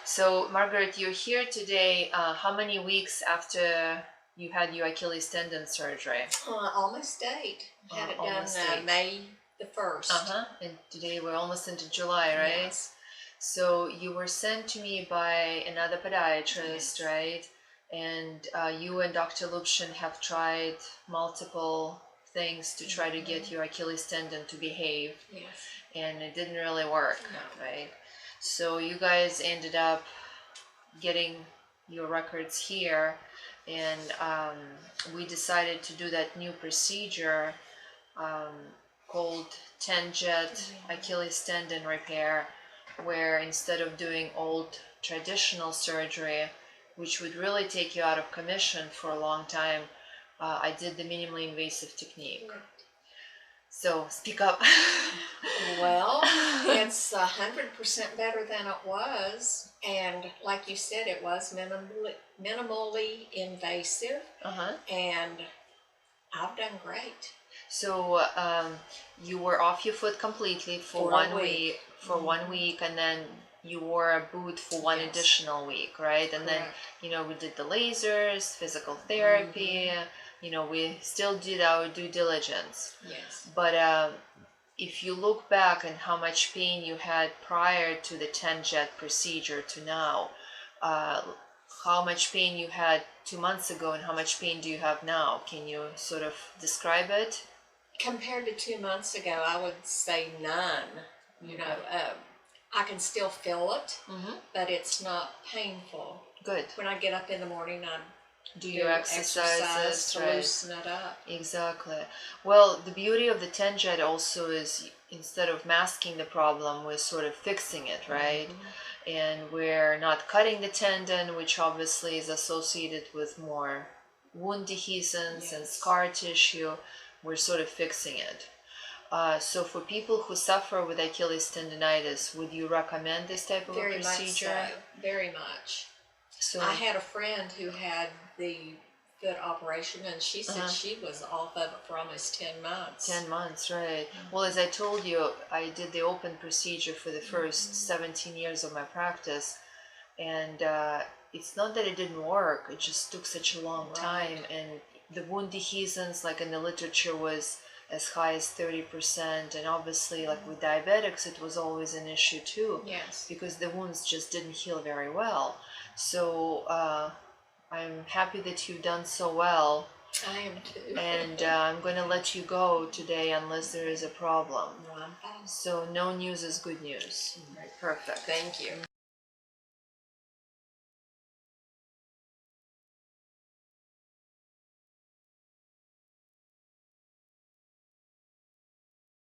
So, Margaret, you're here today. How many weeks after you had your Achilles tendon surgery? Almost 8. Had it Almost done 8. May the 1st. And today we're almost into July, right? Yes. So you were sent to me by another podiatrist, Yes. right? And you and Dr. Lupshin have tried multiple things to try to get your Achilles tendon to behave, Yes. and it didn't really work, No. right? So you guys ended up getting your records here, and we decided to do that new procedure called TenJet Achilles Tendon repair, where instead of doing old traditional surgery, which would really take you out of commission for a long time, I did the minimally invasive technique. So speak up. Well, it's 100% better than it was, and like you said, it was minimally invasive, and I've done great. So you were off your foot completely for 1 week. For 1 week, and then you wore a boot for one additional week, right? And then, we did the lasers, physical therapy. We still did our due diligence. Yes. But if you look back and how much pain you had prior to the TenJet procedure to now, how much pain you had 2 months ago and how much pain do you have now? Can you sort of describe it? Compared to 2 months ago, I would say none. I can still feel it, but it's not painful. Good. When I get up in the morning, I do your exercises to loosen it up. Exactly. Well, the beauty of the TenJet also is instead of masking the problem, we're sort of fixing it, right? And we're not cutting the tendon, which obviously is associated with more wound dehiscence and scar tissue. We're sort of fixing it. So for people who suffer with Achilles tendonitis, would you recommend this type of a procedure? Much so. Very much. So I had a friend who had the foot operation, and she said she was off of it for almost 10 months. 10 months, right. Well, as I told you, I did the open procedure for the first 17 years of my practice, and it's not that it didn't work, it just took such a long time, and the wound dehiscence, like in the literature, was as high as 30%, and obviously like with diabetics it was always an issue too, because the wounds just didn't heal very well. So I'm happy that you've done so well. I am too. And I'm going to let you go today unless there is a problem. No, I'm fine. So no news is good news. Right. Perfect. Thank you.